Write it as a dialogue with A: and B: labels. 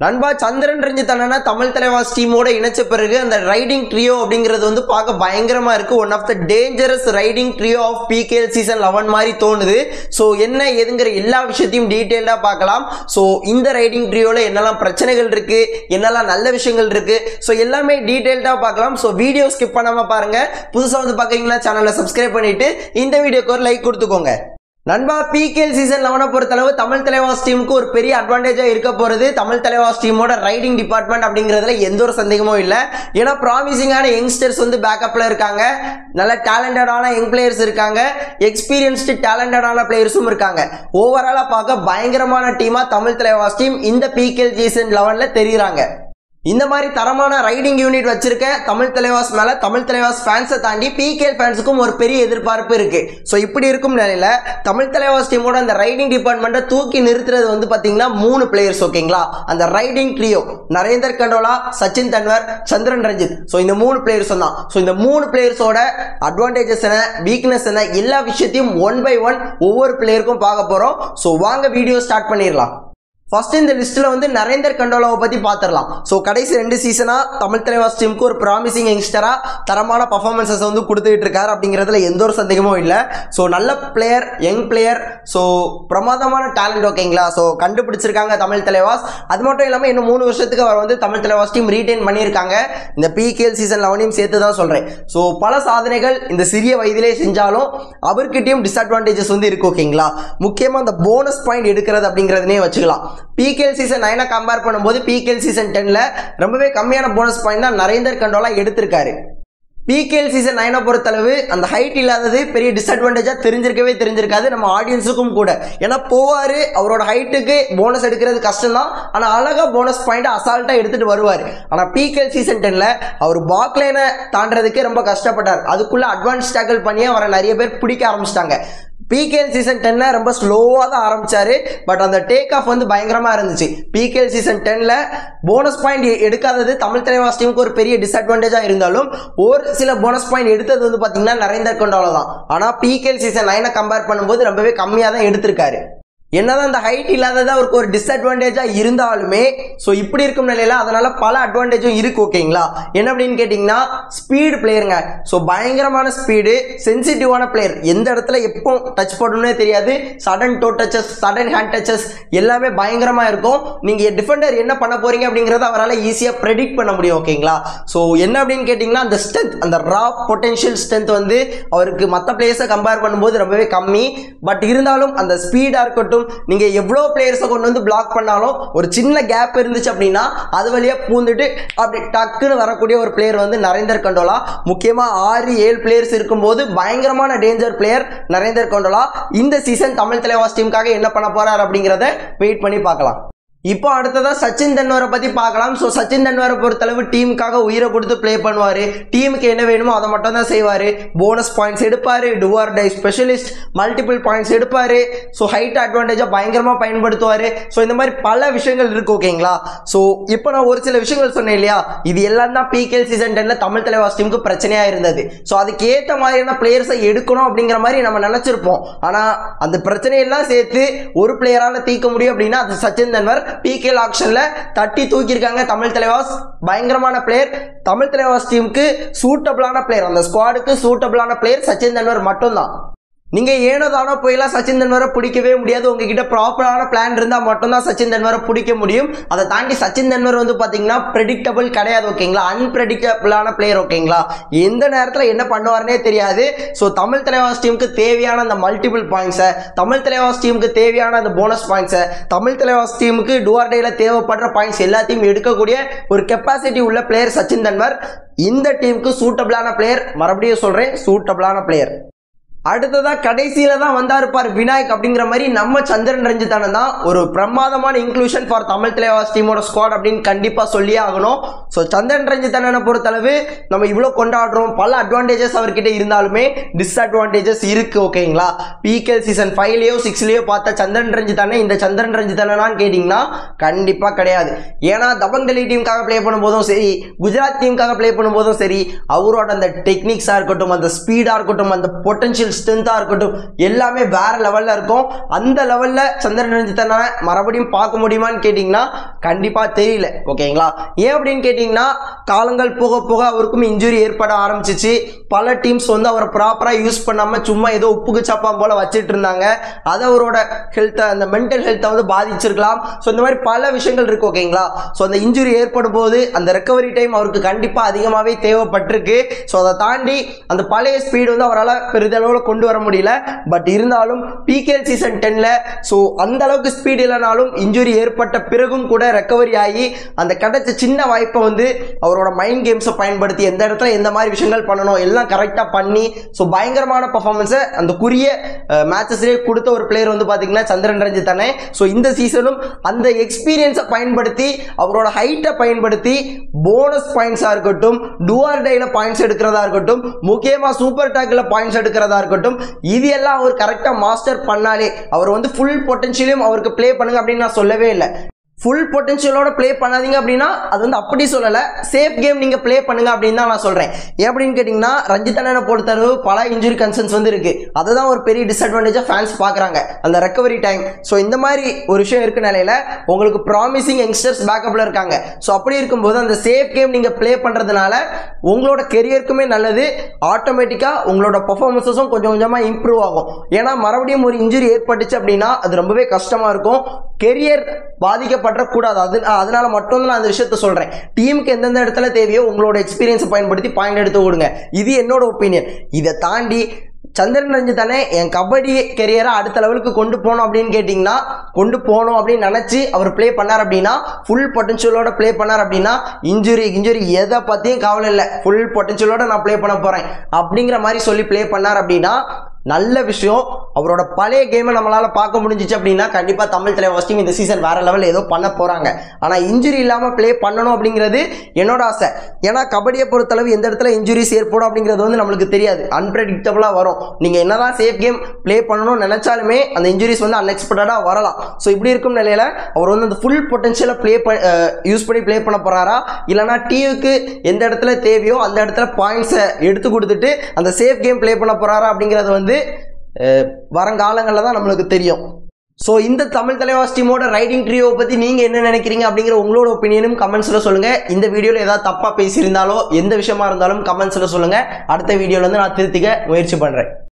A: நண்பா சந்திரன் ரஞ்சித் அண்ணா தமிழ் தலைவாஸ் டீமோட இணைச்ச பிறகு அந்த ரைடிங் ட்ரியோ அப்படிங்கிறது வந்து பார்க்க பயங்கரமா இருக்கு. One of the dangerous raiding trio of PKL season 11 மாதிரி தோணுது. ஸோ என்ன ஏதுங்கிற எல்லா விஷயத்தையும் டீட்டெயிலாக பார்க்கலாம். ஸோ இந்த ரைடிங் ட்ரியோவில் என்னெல்லாம் பிரச்சனைகள் இருக்கு, என்னெல்லாம் நல்ல விஷயங்கள் இருக்கு, ஸோ எல்லாமே டீட்டெயில்டாக பார்க்கலாம். ஸோ வீடியோ ஸ்கிப் பண்ணாம பாருங்க. புதுசாக வந்து பார்க்குறீங்களா சேனலை சப்ஸ்கிரைப் பண்ணிட்டு இந்த வீடியோக்கு ஒரு லைக் கொடுத்துக்கோங்க. நண்பா PKL சீசன் 11 பொறுத்தளவு தமிழ் தலைவாஸ் டீமுக்கு ஒரு பெரிய அட்வான்டேஜா இருக்க போறது தமிழ் தலைவாஸ் டீமோட ரைடிங் டிபார்ட்மெண்ட் அப்படிங்கிறதுல எந்த ஒரு சந்தேகமும் இல்லை. ஏன்னா ப்ராமிசிங்கான யங்ஸ்டர்ஸ் வந்து பேக்கப்ல இருக்காங்க, நல்ல டேலண்டடான யங் பிளேயர்ஸ் இருக்காங்க, எக்ஸ்பீரியன்ஸ்டு டேலண்டடான பிளேயர்ஸும் இருக்காங்க. ஓவராலா பார்க்க பயங்கரமான டீமா தமிழ் தலைவாஸ் டீம் இந்த PKL சீசன் 11ல தெரியுறாங்க. இந்த மாதிரி தரமான ரைடிங் யூனிட் வச்சிருக்க தமிழ் தலைவாஸ் மேல தமிழ் தலைவாஸ் ஃபேன்ஸை தாண்டி PKL ஃபேன்ஸுக்கும் ஒரு பெரிய எதிர்பார்ப்பு இருக்கு. ஸோ இப்படி இருக்கும் நிலையில தமிழ் தலைவாஸ் டீமோட அந்த ரைடிங் டிபார்ட்மெண்ட்டை தூக்கி நிறுத்துறது வந்து பாத்தீங்கன்னா 3 பிளேயர்ஸ். ஓகேங்களா, அந்த ரைடிங் ட்ரியோ நரேந்தர் கண்டோலா, சச்சின் தன்வர், சந்திரன் ரஞ்சித். ஸோ இந்த 3 பிளேயர்ஸ் தான். ஸோ இந்த 3 பிளேயர்ஸோட அட்வான்டேஜஸ் என்ன, வீக்னஸ் என்ன, எல்லா விஷயத்தையும் ஒன் பை ஒன் ஒவ்வொரு பிளேயருக்கும் பார்க்க போறோம். ஸோ வாங்க வீடியோ ஸ்டார்ட் பண்ணிடலாம். ஃபர்ஸ்ட் இந்த லிஸ்ட்டில் வந்து நரேந்தர் கண்டோலாவை பற்றி பார்த்துடலாம். ஸோ கடைசி 2 சீசனாக தமிழ் தலைவாஸ் டீமுக்கு ஒரு ப்ராமிசிங் யங்ஸ்டராக தரமான பர்ஃபார்மன்ஸஸ் வந்து கொடுத்துக்கிட்டு இருக்காரு அப்படிங்கிறதுல எந்த ஒரு சந்தேகமும் இல்லை. ஸோ நல்ல பிளேயர், யங் பிளேயர், ஸோ பிரமாதமான டேலண்ட். ஓகேங்களா, ஸோ கண்டுபிடிச்சிருக்காங்க தமிழ் தலைவாஸ். அது மட்டும் இல்லாமல் இன்னும் 3 வருஷத்துக்கு அவர் வந்து தமிழ் தலைவாஸ் டீம் ரீட்டைன் பண்ணியிருக்காங்க. இந்த PKL சீசன் 11 சேர்த்து தான் சொல்கிறேன். ஸோ பல சாதனைகள் இந்த சிறிய வயதிலே செஞ்சாலும் அவர்கிட்டையும் டிஸ்அட்வான்டேஜஸ் வந்து இருக்கு. ஓகேங்களா, முக்கியமாக அந்த போனஸ் பாயிண்ட் எடுக்கிறது அப்படிங்கிறதுனே வச்சுக்கலாம். PKL சீசன் 9 கம்பேர் பண்ணும்போது PKL சீசன் 10ல ரொம்பவே கம்மியான போனஸ் பாயிண்ட் தான் நரேந்தர் கண்டோலா எடுத்திருக்காரு. PKL சீசன் 9 பொறுத்தளவு அந்த ஹைட் இல்லாதது பெரிய டிஸ்அட்வான்டேஜா தெரிஞ்சிருக்காது நம்ம ஆடியன்ஸுக்கும் கூட. ஏன்னா போவாரு, அவரோட ஹைட்டுக்கு போனஸ் எடுக்கிறது கஷ்டம் தான், ஆனால் அழகா போனஸ் பாயிண்ட் அசால்ட்டா எடுத்துட்டு வருவார். ஆனால் PKL சீசன் 10ல அவர் பாக்லைனை தாண்டறதுக்கே ரொம்ப கஷ்டப்பட்டார். அதுக்குள்ள அட்வான்ஸ் டேக்கிள் பண்ணி அவரை நிறைய பேர் பிடிக்க ஆரம்பிச்சிட்டாங்க. PKL சீசன் 10ல ரொம்ப ஸ்லோவாக தான் ஆரம்பிச்சாரு, பட் அந்த டேக் ஆஃப் வந்து பயங்கரமாக இருந்துச்சு. PKL சீசன் 10ல போனஸ் பாயிண்ட் எடுக்காதது தமிழ் தலைவாஸ் டீமுக்கு ஒரு பெரிய டிஸ்அட்வான்டேஜாக இருந்தாலும் ஒரு சில போனஸ் பாயிண்ட் எடுத்தது வந்து பார்த்தீங்கன்னா நரேந்தர் கண்டோலா தான். ஆனால் PKL சீசன் 9 கம்பேர் பண்ணும்போது ரொம்பவே கம்மியாக தான் எடுத்திருக்காரு. என்னதான் அந்த ஹைட் இல்லாதது அவருக்கு ஒரு டிஸ்அட்வான்டேஜாக இருந்தாலுமே ஸோ இப்படி இருக்கும் நிலையில் அதனால பல அட்வான்டேஜும் இருக்கு. ஓகேங்களா, என்ன அப்படின்னு கேட்டிங்கன்னா ஸ்பீடு பிளேயருங்க. ஸோ பயங்கரமான ஸ்பீடு, சென்சிட்டிவான பிளேயர், எந்த இடத்துல எப்போ டச் பண்ணணும்னே தெரியாது. Sudden toe touches, sudden hand touches எல்லாமே பயங்கரமாக இருக்கும். நீங்கள் டிஃபெண்டர் என்ன பண்ண போறீங்க அப்படிங்கிறத அவரால் ஈஸியாக ப்ரெடிக்ட் பண்ண முடியும். ஓகேங்களா, ஸோ என்ன அப்படின்னு கேட்டிங்கன்னா அந்த ஸ்ட்ரென்த், அந்த ரா பொட்டென்ஷியல் ஸ்ட்ரென்த் வந்து அவருக்கு மற்ற பிளேயர்ஸை கம்பேர் பண்ணும்போது ரொம்பவே கம்மி. பட் இருந்தாலும் அந்த ஸ்பீடாக இருக்கட்டும், நீங்க எவ்வளவு பிளேயர்ஸை கொண்டு வந்து பிளாக் பண்ணாலும் ஒரு சின்ன கேப் இருந்துச்சு அப்படின்னா அது வழியா பூந்துட்டு அப்படி டக்குன்னு வரக்கூடிய ஒரு பிளேயர் வந்து நரேந்தர் கண்டோலா. முக்கியமா 6-7 பிளேயர்ஸ் இருக்கும்போது பயங்கரமான டேஞ்சர் பிளேயர் நரேந்தர் கண்டோலா. இந்த சீசன் தமிழ் தலைவாஸ் டீமுக்காக என்ன பண்ண போறார் அப்படிங்கிறத வெயிட் பண்ணி பார்க்கலாம். இப்போ அடுத்ததா சச்சின் தன்வரை பத்தி பார்க்கலாம். ஸோ சச்சின் தன்வரை பொறுத்தளவு டீமுக்காக உயிரை கொடுத்து பிளே பண்ணுவாரு. டீமுக்கு என்ன வேணுமோ அதை மட்டும் தான் செய்வாரு. போனஸ் பாயிண்ட்ஸ் எடுப்பாரு, do or die specialist, multiple points எடுப்பாரு. ஸோ ஹைட் அட்வான்டேஜா பயங்கரமா பயன்படுத்துவாரு. ஸோ இந்த மாதிரி பல விஷயங்கள் இருக்கு. ஓகேங்களா, ஸோ இப்போ நான் ஒரு சில விஷயங்கள் சொன்னேன் இல்லையா, இது எல்லாம் தான் PKL சீசன் 10ல தமிழ் தலைவாஸ் டீமுக்கு பிரச்சனையா இருந்தது. ஸோ அதுக்கு ஏற்ற மாதிரியான பிளேயர்ஸை எடுக்கணும் அப்படிங்கிற மாதிரி நம்ம நினைச்சிருப்போம். ஆனா அந்த பிரச்சனையெல்லாம் சேர்த்து ஒரு பிளேயரால தீர்க்க முடியும் அப்படின்னா அது சச்சின் தன்வர். PKL ஆக்ஷன்ல தட்டி தூக்கியிருக்காங்க தமிழ் தலைவாஸ். பயங்கரமான பிளேயர், தமிழ் தலைவாஸ் டீமுக்கு சூட்டபிளான பிளேயர், அந்த ஸ்குவாடுக்கு சூட்டபிளான பிளேயர் சச்சின் தன்வர் மட்டும்தான். நீங்க ஏனோதானோ போயெல்லாம் சச்சின் தன்வரை பிடிக்கவே முடியாது. உங்ககிட்ட ப்ராப்பரான பிளான் இருந்தால் மட்டும்தான் சச்சின் தன்வரை பிடிக்க முடியும். அதை தாண்டி சச்சின் தன்வர் வந்து பார்த்தீங்கன்னா ப்ரெடிக்டபிள் கிடையாது. ஓகேங்களா, அன்பிரெடிக்டபிளான பிளேயர். ஓகேங்களா, எந்த நேரத்தில் என்ன பண்ணுவார்னே தெரியாது. ஸோ தமிழ் தலைவாஸ் டீமுக்கு தேவையான அந்த மல்டிபிள் பாயிண்ட்ஸை, தமிழ் தலைவாஸ் டீமுக்கு தேவையான அந்த போனஸ் பாயிண்ட்ஸை, தமிழ் தலைவாஸ் டீமுக்கு டுவார்டேல தேவைப்படுற பாயிண்ட்ஸ் எல்லாத்தையும் எடுக்கக்கூடிய ஒரு கெப்பாசிட்டி உள்ள பிளேயர் சச்சின் தன்வர். இந்த டீமுக்கு சூட்டபிளான பிளேயர், மறுபடியும் சொல்றேன் சூட்டபிளான பிளேயர். அடுத்ததா கடைசியில தான் வந்தா இருப்பார் விநாயக் அப்படிங்கிற மாதிரி நம்ம சந்திரன் ரஞ்சித் அண்ணன் தான் ஒரு பிரமாதமான இன்க்ளூஷன் ஃபார் தமிழ் தலைவாஸ் டீமோட ஸ்குவாட் அப்படின்னு கண்டிப்பா சொல்லியே ஆகணும். ஸோ சந்திரன் ரஞ்சித் அண்ணனை பொறுத்தளவு நம்ம இவ்வளோ கொண்டாடுறோம், பல அட்வான்டேஜஸ் அவர்கிட்ட இருந்தாலுமே டிஸ்அட்வான்டேஜஸ் இருக்கு. ஓகேங்களா, PKL சீசன் 5லயோ 6லயோ பார்த்த சந்திரன் ரஞ்சித் அண்ணன் இந்த சந்திரன் ரஞ்சித் அண்ணனான்னு கேட்டிங்கன்னா கண்டிப்பா கிடையாது. ஏன்னா தபங் டெல்லி டீமுக்காக பிளே பண்ணும்போதும் சரி, குஜராத் டீமுக்காக பிளே பண்ணும்போதும் சரி, அவரோட அந்த டெக்னிக்ஸா இருக்கட்டும், அந்த ஸ்பீடா இருக்கட்டும், அந்த பொட்டன்ஷியல் ஃபினான்ஷியல் ஸ்ட்ரென்த்தாக இருக்கட்டும் எல்லாமே வேற லெவலில் இருக்கும். அந்த லெவலில் சந்திரன் ரஞ்சித் அண்ணனை மறுபடியும் பார்க்க முடியுமான்னு கேட்டிங்கன்னா கண்டிப்பாக தெரியல. ஓகேங்களா? ஏன் அப்படின்னு கேட்டிங்கன்னா காலங்கள் போக போக அவருக்கும் இன்ஜுரி ஏற்பட ஆரம்பிச்சிச்சு. பல டீம்ஸ் வந்து அவரை ப்ராப்பராக யூஸ் பண்ணாமல் சும்மா ஏதோ உப்புக்கு சப்பாம் போல் வச்சுட்டு இருந்தாங்க. அது அவரோட ஹெல்த்தை, அந்த மென்டல் ஹெல்த்தை வந்து பாதிச்சிருக்கலாம். ஸோ இந்த மாதிரி பல விஷயங்கள் இருக்குது. ஓகேங்களா? ஸோ அந்த இன்ஜுரி ஏற்படும் போது அந்த ரெக்கவரி டைம் அவருக்கு கண்டிப்பாக அதிகமாகவே தேவைப்பட்டிருக்கு. ஸோ அதை தாண்டி அந்த பழைய ஸ்பீடு வந்து அவரால் பெரிதளவில் கொண்டு வர முடியல. பட் இருந்தாலும் PKL சீசன் 10ல் ஸோ அந்த அளவுக்கு ஸ்பீடு இல்லைனாலும் இன்ஜுரி ஏற்பட்ட பிறகும் கூட ரெக்கவரி ஆகி அந்த கிடைச்ச சின்ன வாய்ப்பை வந்து அவரோட மைண்ட் கேம்ஸை பயன்படுத்தி எந்த இடத்துல எந்த மாதிரி விஷயங்கள் பண்ணணும் எல்லாம் கரெக்டாக பண்ணி ஸோ பயங்கரமான பர்ஃபார்மன்ஸை அந்த குறிய மேட்சஸ்லேயே கொடுத்த ஒரு பிளேயர் வந்து பார்த்தீங்கன்னா சந்திரன் ரஞ்சித் தானே. ஸோ இந்த சீசனும் அந்த எக்ஸ்பீரியன்ஸை பயன்படுத்தி அவரோட ஹைட்டை பயன்படுத்தி போனஸ் பாயிண்ட்ஸாக இருக்கட்டும், டூஆர் டேல பாயிண்ட்ஸ் எடுக்கிறதா இருக்கட்டும், முக்கியமாக சூப்பர் டேக்கில் பாயிண்ட்ஸ் எடுக்கிறதா இருக்கட்டும், இது எல்லாம் அவர் கரெக்டாக மாஸ்டர் பண்ணாலே அவர் வந்து ஃபுல் பொட்டன்ஷியலையும் அவருக்கு ப்ளே பண்ணுங்க அப்படின்னு நான் சொல்லவே இல்லை. ஃபுல் பொட்டன்ஷியலோட ப்ளே பண்ணாதீங்க அப்படின்னா அது வந்து அப்படி சொல்லலை, சேஃப் கேம் நீங்கள் ப்ளே பண்ணுங்க அப்படின்னு தான் நான் சொல்கிறேன். எப்படின்னு கேட்டிங்கன்னா ரஞ்சித் அண்ணனை பொறுத்தளவு பல இன்ஜுரி கன்சர்ன்ஸ் வந்து இருக்குது. அதை தான் ஒரு பெரிய டிஸ்அட்வான்டேஜாக ஃபேன்ஸ் பார்க்குறாங்க, அந்த ரெக்கவரி டைம். ஸோ இந்த மாதிரி ஒரு விஷயம் இருக்க நிலையில் உங்களுக்கு ப்ராமிசிங் யங்ஸ்டர்ஸ் பேக்கப்பில் இருக்காங்க. ஸோ அப்படி இருக்கும்போது அந்த சேஃப் கேம் நீங்கள் ப்ளே பண்ணுறதுனால உங்களோட கெரியருக்குமே நல்லது. ஆட்டோமேட்டிக்காக உங்களோட பர்ஃபார்மன்ஸஸும் கொஞ்சம் கொஞ்சமாக இம்ப்ரூவ் ஆகும். ஏன்னா மறுபடியும் ஒரு இன்ஜுரி ஏற்பட்டுச்சு அப்படின்னா அது ரொம்பவே கஷ்டமாக இருக்கும். கெரியர் பாதிக்கப்படக்கூடாது. அதனால மட்டும் நான் அந்த விஷயத்த சொல்கிறேன். டீமுக்கு எந்தெந்த இடத்துல தேவையோ உங்களோட எக்ஸ்பீரியன்ஸை பயன்படுத்தி பாயிண்ட் எடுத்து கொடுங்க. இது என்னோட ஒப்பீனியன். இதை தாண்டி சந்திரன் ரஞ்சித் தானே என் கபடி கெரியரை அடுத்த லெவலுக்கு கொண்டு போகணும் அப்படின்னு கேட்டிங்கன்னா கொண்டு போகணும் அப்படின்னு நினச்சி அவர் ப்ளே பண்ணார் அப்படின்னா ஃபுல் பொட்டன்ஷியலோட ப்ளே பண்ணார் அப்படின்னா இன்ஜுரி எதை பற்றியும் கவலை இல்லை, ஃபுல் பொட்டன்ஷியலோட நான் ப்ளே பண்ண போகிறேன் அப்படிங்கிற மாதிரி சொல்லி ப்ளே பண்ணார் அப்படின்னா நல்ல விஷயம். அவரோட பழைய கேமை நம்மளால் பார்க்க முடிஞ்சிச்சு அப்படின்னா கண்டிப்பாக தமிழ் தலைவாஸ் டீம் இந்த சீசன் வேறு லெவலில் ஏதோ பண்ண போகிறாங்க. ஆனால் இன்ஜுரி இல்லாமல் ப்ளே பண்ணணும் அப்படிங்கிறது என்னோட ஆசை. ஏன்னா கபடியை பொறுத்தளவு எந்த இடத்துல இன்ஜுரிஸ் ஏற்படும் அப்படிங்கிறது வந்து நம்மளுக்கு தெரியாது, அன்பிரடிக்டபுளாக வரும். நீங்கள் என்ன தான் சேஃப் கேம் ப்ளே பண்ணணும்னு நினச்சாலுமே அந்த இன்ஜுரிஸ் வந்து அன்எக்ஸ்பெக்டடாக வரலாம். ஸோ இப்படி இருக்கும் நிலையில் அவர் வந்து அந்த ஃபுல் பொட்டன்ஷியலை யூஸ் பண்ணி ப்ளே பண்ண போகிறாரா, இல்லைனா டீமுக்கு எந்த இடத்துல தேவையோ அந்த இடத்துல பாயிண்ட்ஸை எடுத்து கொடுத்துட்டு அந்த சேஃப் கேம் ப்ளே பண்ண போகிறாரா அப்படிங்கிறது வந்து வருங்காலங்களில் தான் நம்மளுக்கு தெரியும். ஸோ இந்த தமிழ் தலைவாஸ் டீமோட ரைடிங் ட்ரியோவை பற்றி நீங்கள் என்ன நினைக்கிறீங்க அப்படிங்கிற உங்களோட ஒப்பீனியனும் கமெண்ட்ஸில் சொல்லுங்கள். இந்த வீடியோவில் ஏதாவது தப்பாக பேசியிருந்தாலோ எந்த விஷயமா இருந்தாலும் கமெண்ட்ஸில் சொல்லுங்கள். அடுத்த வீடியோவில் வந்து நான் திருத்திக்க முயற்சி பண்ணுறேன்.